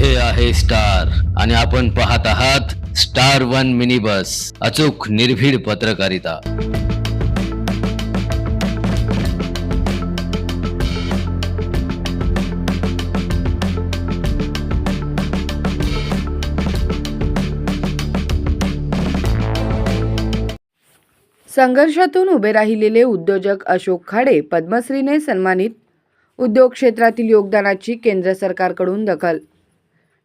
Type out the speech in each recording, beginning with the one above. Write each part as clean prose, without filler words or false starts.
हे आहे स्टार आणि आपण पाहत आहात स्टार वन मिनी बस, अचूक निर्भीड पत्रकारिता। संघर्षातून उभे राहिलेले उद्योजक अशोक खाडे पद्मश्रीने सन्मानित। उद्योग क्षेत्रातील योगदानाची केंद्र सरकारकडून दखल।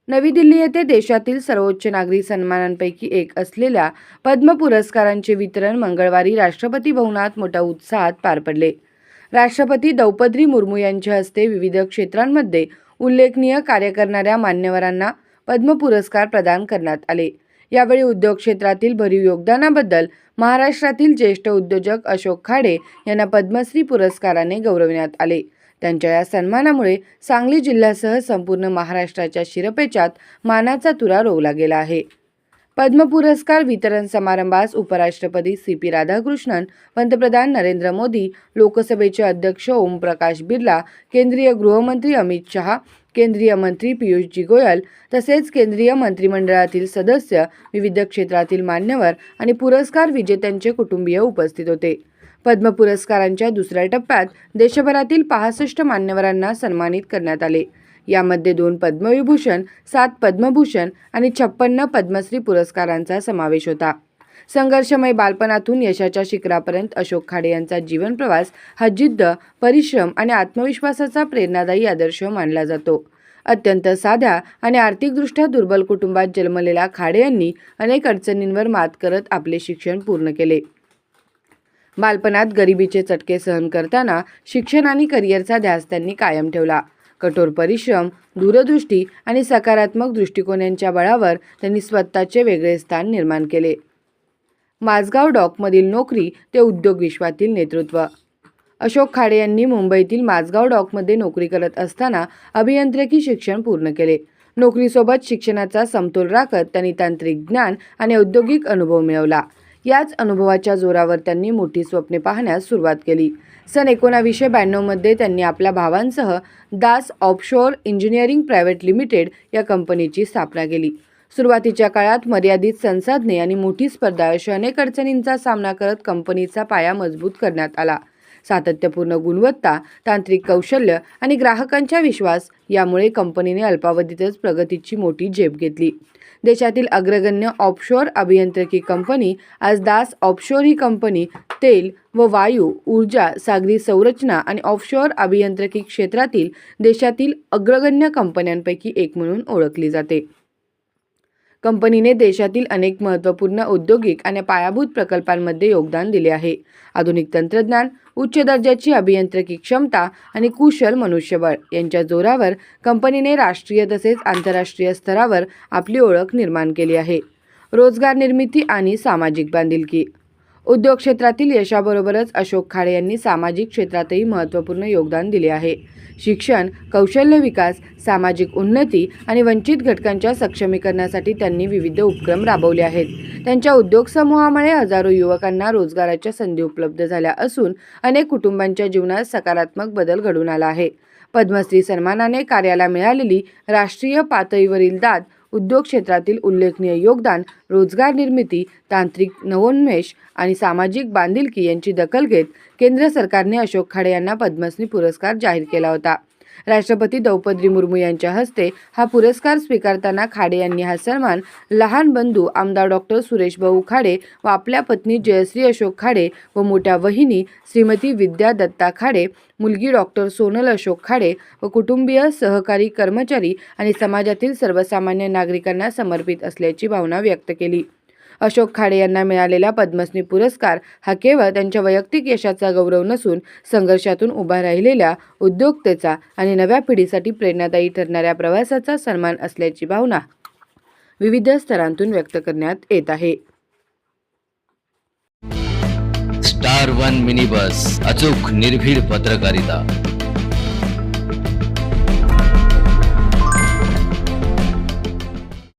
नवी दिल्ली येथे देशातील सर्वोच्च नागरी सन्मानांपैकी एक असलेल्या पद्म पुरस्कारांचे वितरण मंगळवारी राष्ट्रपती भवनात मोठ्या उत्साहात पार पडले। राष्ट्रपती द्रौपदी मुर्मू यांच्या हस्ते विविध क्षेत्रांमध्ये उल्लेखनीय कार्य करणाऱ्या मान्यवरांना पद्म पुरस्कार प्रदान करण्यात आले। यावेळी उद्योग क्षेत्रातील भरीव योगदानाबद्दल महाराष्ट्रातील ज्येष्ठ उद्योजक अशोक खाडे यांना पद्मश्री पुरस्काराने गौरविण्यात आले। त्यांच्या या सन्मानामुळे सांगली जिल्ह्यासह संपूर्ण महाराष्ट्राच्या शिरपेचात मानाचा तुरा रोवला गेला आहे। पद्म पुरस्कार वितरण समारंभास उपराष्ट्रपती CP राधाकृष्णन, पंतप्रधान नरेंद्र मोदी, लोकसभेचे अध्यक्ष ओम प्रकाश बिर्ला, केंद्रीय गृहमंत्री अमित शहा, केंद्रीय मंत्री पीयूष गोयल तसेच केंद्रीय मंत्रिमंडळातील सदस्य, विविध क्षेत्रातील मान्यवर आणि पुरस्कार विजेत्यांचे कुटुंबीय उपस्थित होते। पद्म पुरस्कारांच्या दुसऱ्या टप्प्यात देशभरातील 65 मान्यवरांना सन्मानित करण्यात आले। यामध्ये 2 पद्मविभूषण, 7 पद्मभूषण आणि 56 पद्मश्री पुरस्कारांचा समावेश होता। संघर्षमय बालपणातून यशाच्या शिखरापर्यंत अशोक खाडे यांचा जीवन प्रवास हा जिद्द, परिश्रम आणि आत्मविश्वासाचा प्रेरणादायी आदर्श मानला जातो। अत्यंत साध्या आणि आर्थिकदृष्ट्या दुर्बल कुटुंबात जन्मलेल्या खाडे यांनी अनेक अडचणींवर मात करत आपले शिक्षण पूर्ण केले। बालपणात गरिबीचे चटके सहन करताना शिक्षण आणि करिअरचा ध्यास त्यांनी कायम ठेवला। कठोर परिश्रम, दूरदृष्टी आणि सकारात्मक दृष्टिकोन यांच्या बळावर त्यांनी स्वतःचे वेगळे स्थान निर्माण केले। माझगाव डॉकमधील नोकरी ते उद्योग विश्वातील नेतृत्व। अशोक खाडे यांनी मुंबईतील माझगाव डॉकमध्ये नोकरी करत असताना अभियांत्रिकी शिक्षण पूर्ण केले। नोकरीसोबत शिक्षणाचा समतोल राखत त्यांनी तांत्रिक ज्ञान आणि औद्योगिक अनुभव मिळवला। याच अनुभवाच्या जोरावर त्यांनी मोठी स्वप्ने पाहण्यास सुरुवात केली। सन 1992 मध्ये त्यांनी आपल्या भावांसह Das offshore engineering private limited या कंपनीची स्थापना केली। सुरुवातीच्या काळात मर्यादित संसाधने आणि मोठी स्पर्धा अशा अनेक अडचणींचा सामना करत कंपनीचा पाया मजबूत करण्यात आला। सातत्यपूर्ण गुणवत्ता, तांत्रिक कौशल्य आणि ग्राहकांचा विश्वास यामुळे कंपनीने अल्पावधीतच प्रगतीची मोठी झेप घेतली। देशातील अग्रगण्य ऑफशोर अभियांत्रिकी कंपनी आज दास ऑफशोर ही कंपनी तेल व वायू ऊर्जा, सागरी संरचना आणि ऑफशोर अभियांत्रिकी क्षेत्रातील देशातील अग्रगण्य कंपन्यांपैकी एक म्हणून ओळखली जाते। कंपनीने देशातील अनेक महत्त्वपूर्ण औद्योगिक आणि पायाभूत प्रकल्पांमध्ये योगदान दिले आहे। आधुनिक तंत्रज्ञान, उच्च दर्जाची अभियांत्रिकी क्षमता आणि कुशल मनुष्यबळ यांच्या जोरावर कंपनीने राष्ट्रीय तसेच आंतरराष्ट्रीय स्तरावर आपली ओळख निर्माण केली आहे। रोजगार निर्मिती आणि सामाजिक बांधिलकी। उद्योग क्षेत्रातील यशाबरोबरच अशोक खाडे यांनी सामाजिक क्षेत्रातही महत्त्वपूर्ण योगदान दिले आहे। शिक्षण, कौशल्य विकास, सामाजिक उन्नती आणि वंचित घटकांच्या सक्षमीकरणासाठी त्यांनी विविध उपक्रम राबवले आहेत। त्यांच्या उद्योग समूहामुळे हजारो युवकांना रोजगाराच्या संधी उपलब्ध झाल्या असून अनेक कुटुंबांच्या जीवनात सकारात्मक बदल घडून आला आहे। पद्मश्री सन्मानाने कार्याला मिळालेली राष्ट्रीय पातळीवरील दाद, उद्योग क्षेत्रातील उल्लेखनीय योगदान, रोजगार निर्मिती, तांत्रिक नवोन्मेष आणि सामाजिक बांधिलकी यांची दखल घेत केंद्र सरकारने अशोक खाडे यांना पद्मश्री पुरस्कार जाहीर केला होता। राष्ट्रपती द्रौपदी मुर्मू यांच्या हस्ते हा पुरस्कार स्वीकारताना खाडे यांनी हा सन्मान लहान बंधू आमदार डॉ. सुरेश भाऊ खाडे व आपल्या पत्नी जयश्री अशोक खाडे व मोठ्या वहिनी श्रीमती विद्या दत्ता खाडे, मुलगी डॉ. सोनल अशोक खाडे व कुटुंबीय, सहकारी, कर्मचारी आणि समाजातील सर्वसामान्य नागरिकांना समर्पित असल्याची भावना व्यक्त केली। अशोक खाडे यांना मिळालेला पद्मश्री पुरस्कार हा केवळ त्यांच्या वैयक्तिक यशाचा गौरव नसून संघर्षातून उभा राहिलेल्या उद्योजकतेचा आणि नव्या पिढीसाठी प्रेरणादायी ठरणाऱ्या प्रवासाचा सन्मान असल्याची भावना विविध स्तरांतून व्यक्त करण्यात येत आहे। स्टार वन मिनी बस, अचूक निर्भीड पत्रकारिता।